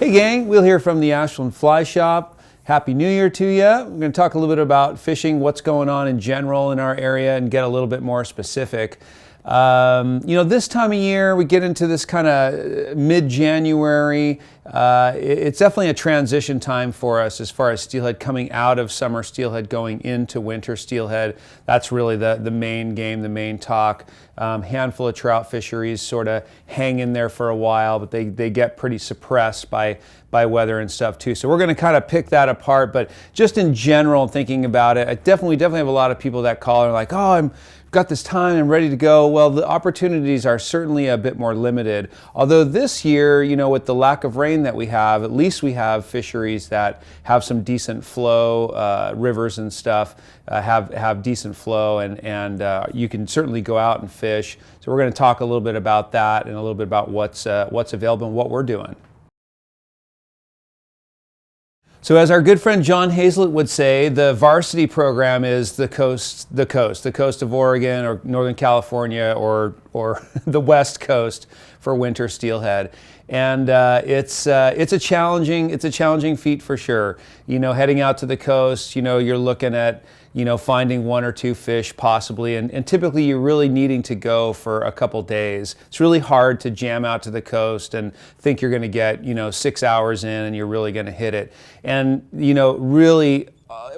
Hey gang, Will here from the Ashland Fly Shop. Happy New Year to you. We're going to talk a little bit about fishing, what's going on in general in our area, and get a little bit more specific. This time of year, we get into this kind of mid-January. It's definitely a transition time for us as far as steelhead coming out of summer steelhead going into winter steelhead. That's really the main game, the main talk. Handful of trout fisheries sort of hang in there for a while, but they get pretty suppressed by weather and stuff too. So we're going to kind of pick that apart, but just in general, thinking about it, we definitely have a lot of people that call and are like, oh, I've got this time, I'm ready to go. Well, the opportunities are certainly a bit more limited. Although this year, with the lack of rain that we have, at least we have fisheries that have some decent flow, rivers and stuff have decent flow, and you can certainly go out and fish. So we're going to talk a little bit about that and a little bit about what's available and what we're doing. So as our good friend John Hazlett would say, the varsity program is the coast of Oregon or Northern California or the West Coast for winter steelhead. And it's a challenging feat for sure. Heading out to the coast, you're looking at finding one or two fish possibly, and typically you're really needing to go for a couple days. It's really hard to jam out to the coast and think you're going to get 6 hours in and you're really going to hit it. And really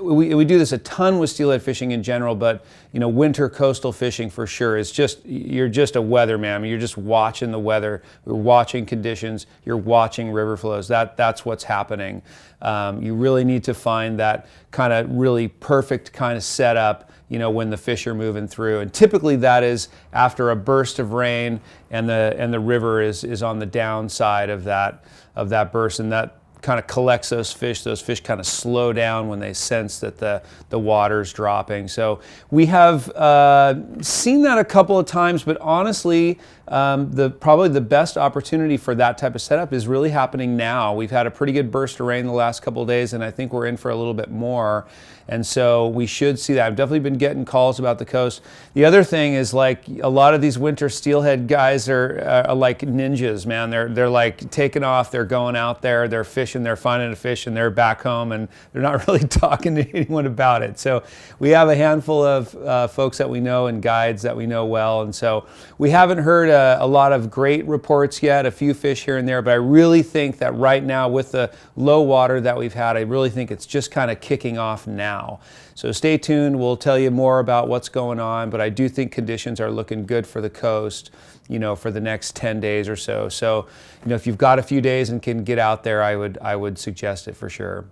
we do this a ton with steelhead fishing in general, but winter coastal fishing for sure is you're just a weatherman. I mean, you're just watching the weather, you're watching conditions, you're watching river flows. That's what's happening. You really need to find that kind of really perfect kind of setup, when the fish are moving through. And typically that is after a burst of rain and the river is on the downside of that burst, and that kind of collects those fish. Those fish kind of slow down when they sense that the water's dropping. So we have seen that a couple of times, but honestly, probably the best opportunity for that type of setup is really happening now. We've had a pretty good burst of rain the last couple of days, and I think we're in for a little bit more. And so we should see that. I've definitely been getting calls about the coast. The other thing is, like, a lot of these winter steelhead guys are like ninjas, man. They're like taking off, they're going out there, they're fishing, they're finding a fish, and they're back home, and they're not really talking to anyone about it. So we have a handful of folks that we know and guides that we know well, and so we haven't heard a lot of great reports yet, a few fish here and there, but I really think that right now with the low water that we've had, I really think it's just kind of kicking off now. So stay tuned, we'll tell you more about what's going on, but I do think conditions are looking good for the coast, for the next 10 days or so. So, if you've got a few days and can get out there, I would suggest it for sure.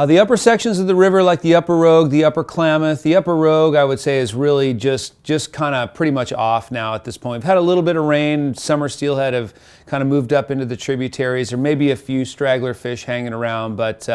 The upper sections of the river, like the upper Rogue, the upper Klamath. The upper Rogue, I would say, is really just kind of pretty much off now at this point. We've had a little bit of rain. Summer steelhead have kind of moved up into the tributaries. There may be a few straggler fish hanging around, but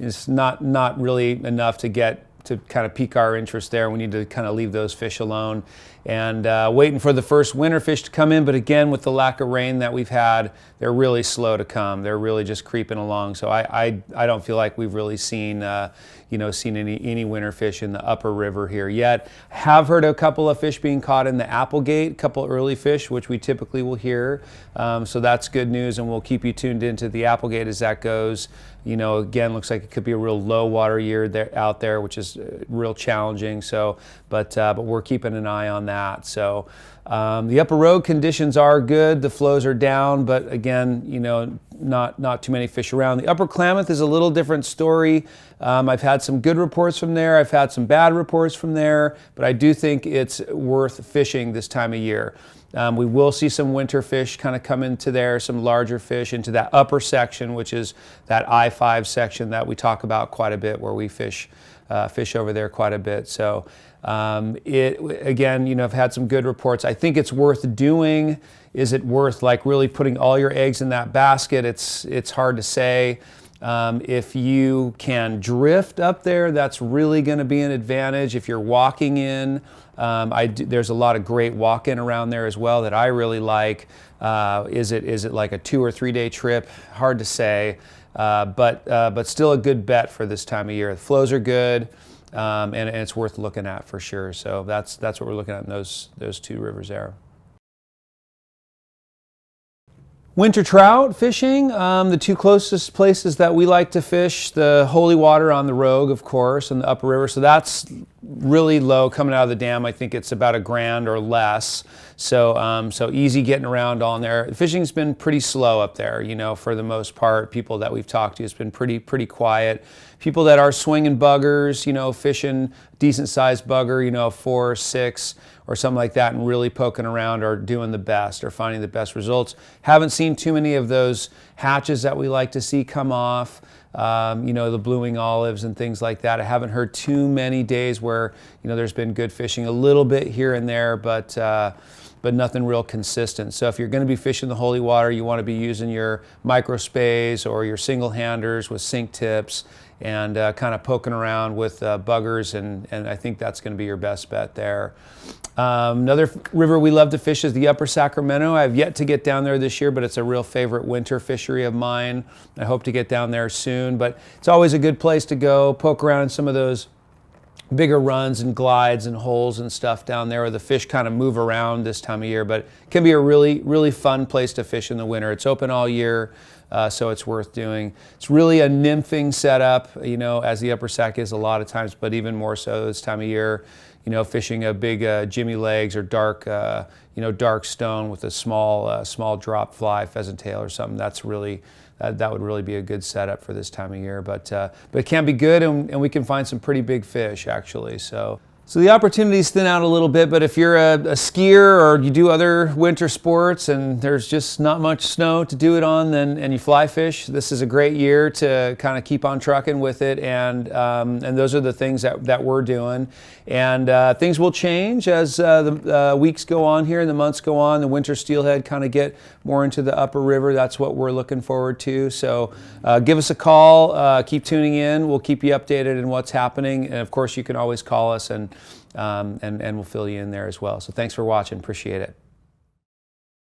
it's not really enough to kind of pique our interest there. We need to kind of leave those fish alone and waiting for the first winter fish to come in. But again, with the lack of rain that we've had, they're really slow to come. They're really just creeping along. So I don't feel like we've really seen any winter fish in the upper river here yet. Have heard a couple of fish being caught in the Applegate, a couple early fish, which we typically will hear. So that's good news, and we'll keep you tuned into the Applegate as that goes. Again, looks like it could be a real low water year out there, which is real challenging. So, but we're keeping an eye on that. So the upper Rogue conditions are good. The flows are down, but again, not too many fish around. The upper Klamath is a little different story. I've had some good reports from there. I've had some bad reports from there, but I do think it's worth fishing this time of year. We will see some winter fish kind of come into there, some larger fish into that upper section, which is that I-5 section that we talk about quite a bit, where we fish over there quite a bit. So again, I've had some good reports. I think it's worth doing. Is it worth like really putting all your eggs in that basket? It's hard to say. If you can drift up there, that's really going to be an advantage. If you're walking in, there's a lot of great walk-in around there as well that I really like. Is it like a 2 or 3 day trip? Hard to say, but still a good bet for this time of year. The flows are good, and it's worth looking at for sure. So that's what we're looking at in those two rivers there. Winter trout fishing, the two closest places that we like to fish, the Holy Water on the Rogue, of course, and the upper river. So that's really low coming out of the dam. I think it's about $1,000 or less. So, so easy getting around on there. The fishing's been pretty slow up there, you know, for the most part. People that we've talked to, it's been pretty quiet. People that are swinging buggers, you know, fishing decent sized bugger, you know, 4 or 6 or something like that, and really poking around are doing the best, or finding the best results. Haven't seen too many of those hatches that we like to see come off. You know, the blue wing olives and things like that. I haven't heard too many days where, you know, there's been good fishing, a little bit here and there, but nothing real consistent. So if you're going to be fishing the Holy Water, you want to be using your micro spays or your single handers with sink tips, and kind of poking around with buggers, and I think that's going to be your best bet there. Another river we love to fish is the Upper Sacramento. I have yet to get down there this year, but it's a real favorite winter fishery of mine. I hope to get down there soon, but it's always a good place to go, poke around in some of those bigger runs and glides and holes and stuff down there, where the fish kind of move around this time of year, but it can be a really fun place to fish in the winter. It's open all year, so it's worth doing. It's really a nymphing setup, you know, as the Upper Sac is a lot of times, but even more so this time of year. You know, fishing a big Jimmy legs or dark, you know, dark stone with a small drop fly, pheasant tail or something. That's really, that would really be a good setup for this time of year. But it can be good, and we can find some pretty big fish actually. So the opportunities thin out a little bit, but if you're a skier or you do other winter sports and there's just not much snow to do it on, and you fly fish, this is a great year to kind of keep on trucking with it, and those are the things that we're doing. And things will change as the weeks go on here and the months go on. The winter steelhead kind of get more into the upper river. That's what we're looking forward to. So give us a call, keep tuning in. We'll keep you updated in what's happening. And of course, you can always call us, and we'll fill you in there as well. So thanks for watching. Appreciate it.